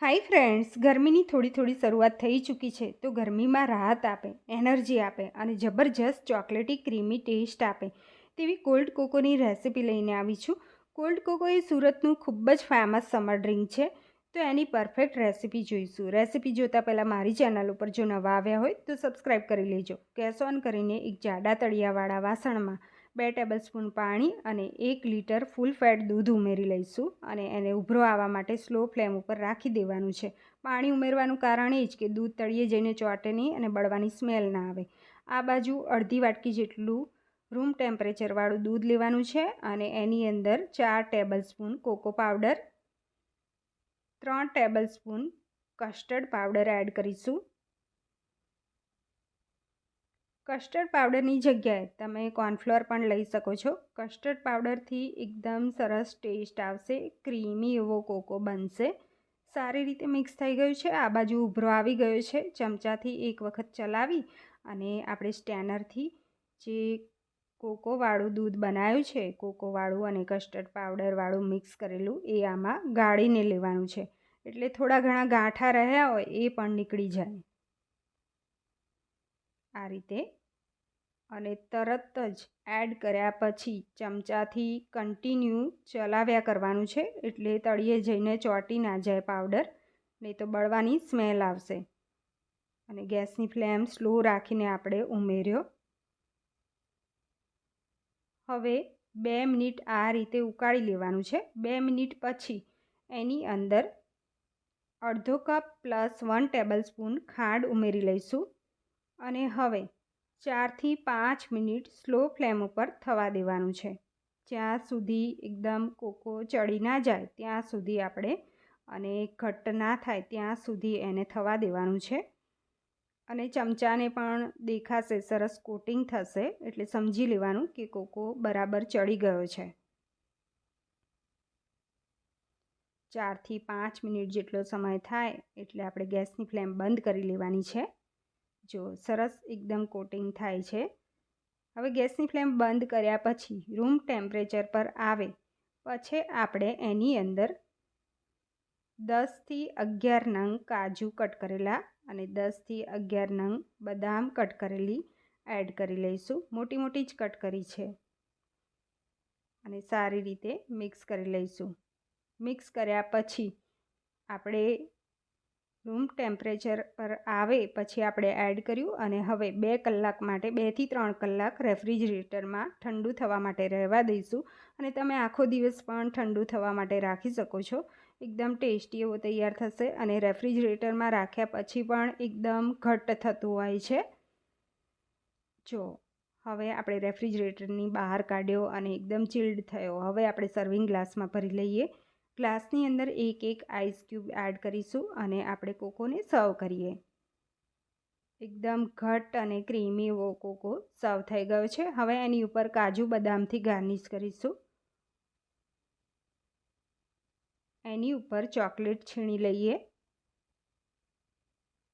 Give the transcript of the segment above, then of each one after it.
Hi friends, ગરમીની થોડી થોડી શરૂઆત થઈ ચૂકી છે તો ગરમીમાં રાહત આપે, એનર્જી આપે અને જબરજસ્ત ચોકલેટી ક્રીમી ટેસ્ટ આપે તેવી કોલ્ડ કોકોની રેસિપી લઈને આવી છું. કોલ્ડ કોકો એ સુરતનું ખૂબ જ ફેમસ સમર ડ્રિંક છે. તો એની પરફેક્ટ રેસિપી જોઈશું. રેસિપી જોતાં પહેલાં મારી ચેનલ ઉપર જો નવા આવ્યા હોય તો સબસ્ક્રાઈબ કરી લેજો. ગેસ ઓન કરીને એક જાડા તળિયાવાળા વાસણમાં 2 ટેબલસ્પૂન પાણી અને 1 લીટર ફૂલ ફેટ દૂધ ઉમેરી લઈશું અને એને ઉભરો આવવા માટે સ્લો ફ્લેમ ઉપર રાખી દેવાનું છે. પાણી ઉમેરવાનું કારણ એ જ કે દૂધ તળિયે જઈને ચોંટે નહીં અને બળવાની સ્મેલ ના આવે. આ બાજુ અડધી વાટકી જેટલું રૂમ ટેમ્પરેચરવાળું દૂધ લેવાનું છે અને એની અંદર 4 tablespoon cocoa powder, 3 tablespoon custard powder add કરીશું. કસ્ટર્ડ પાવડરની જગ્યાએ તમે કોર્નફ્લોર પણ લઈ શકો છો. કસ્ટર્ડ પાવડરથી એકદમ સરસ ટેસ્ટ આવશે, ક્રીમી એવો કોકો બનશે. સારી રીતે મિક્સ થઈ ગયું છે. આ બાજુ ઉભરો આવી ગયો છે. ચમચાથી એક વખત ચલાવી અને આપણે સ્ટેનરથી જે કોકોવાળું દૂધ બનાવ્યું છે, કોકોવાળું અને કસ્ટર્ડ પાવડરવાળું મિક્સ કરેલું, એ આમાં ગાળીને લેવાનું છે. એટલે થોડા ઘણા ગાંઠા રહ્યા હોય એ પણ નીકળી જાય આ રીતે. અને તરત જ એડ કર્યા પછી ચમચાથી કન્ટિન્યુ ચલાવ્યા કરવાનું છે, એટલે તળિયે જઈને ચોંટી ના જાય પાવડર, નહીં તો બળવાની સ્મેલ આવશે. અને ગેસની ફ્લેમ સ્લો રાખીને આપણે ઉમેર્યો. હવે 2 મિનિટ આ રીતે ઉકાળી લેવાનું છે. 2 મિનિટ પછી એની અંદર અડધો કપ પ્લસ 1 ટેબલસ્પૂન ખાંડ ઉમેરી લઈશું અને હવે 4 થી 5 મિનિટ સ્લો ફ્લેમ ઉપર થવા દેવાનું છે. જ્યાં સુધી એકદમ કોકો ચડી ના જાય ત્યાં સુધી આપણે, અને ઘટ્ટ ના થાય ત્યાં સુધી એને થવા દેવાનું છે. અને ચમચાને પણ દેખાશે, સરસ કોટિંગ થશે, એટલે સમજી લેવાનું કે કોકો બરાબર ચડી ગયો છે. 4 થી 5 મિનિટ જેટલો સમય થાય એટલે આપણે ગેસની ફ્લેમ બંધ કરી લેવાની છે. જો સરસ એકદમ કોટિંગ થાય છે. હવે ગેસની ફ્લેમ બંધ કર્યા પછી રૂમ ટેમ્પરેચર પર આવે પછી આપણે એની અંદર 10 થી 11 નંગ કાજુ કટ કરેલા અને 10 થી 11 નંગ બદામ કટ કરેલી એડ કરી લઈશું. મોટી મોટી જ કટ કરી છે. અને સારી રીતે મિક્સ કરી લઈશું. મિક્સ કર્યા પછી આપણે રૂમ ટેમ્પરેચર પર આવે પછી આપણે એડ કર્યું અને હવે 2 કલાક માટે, 2 થી 3 કલાક રેફ્રિજરેટરમાં ઠંડુ થવા માટે રહેવા દઈશું. અને તમે આખો દિવસ પણ ઠંડુ થવા માટે રાખી શકો છો. એકદમ ટેસ્ટી એવો તૈયાર થશે અને રેફ્રિજરેટરમાં રાખ્યા પછી પણ એકદમ ઘટ્ટ થતું હોય છે. જો હવે આપણે રેફ્રિજરેટરની બહાર કાઢ્યો અને એકદમ ચિલ્ડ થયો. હવે આપણે સર્વિંગ ગ્લાસમાં ભરી લઈએ. ગ્લાસની અંદર એક આઈસ ક્યુબ એડ કરીશું અને આપણે કોકોને સર્વ કરીએ. એકદમ ઘટ્ટ અને ક્રીમી એવો કોકો સર્વ થઈ ગયો છે. હવે એની ઉપર કાજુ બદામથી ગાર્નિશ કરીશું. એની ઉપર ચોકલેટ છીણી લઈએ.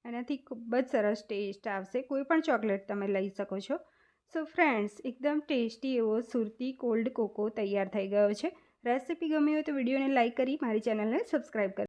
એનાથી ખૂબ જ સરસ ટેસ્ટ આવશે. કોઈ પણ ચોકલેટ તમે લઈ શકો છો. સો ફ્રેન્ડ્સ, એકદમ ટેસ્ટી એવો સુરતી કોલ્ડ કોકો તૈયાર થઈ ગયો છે. રેસિપી ગમી હોય તો વિડીયોને લાઇક કરી મારી ચેનલને સબસ્ક્રાઈબ કરી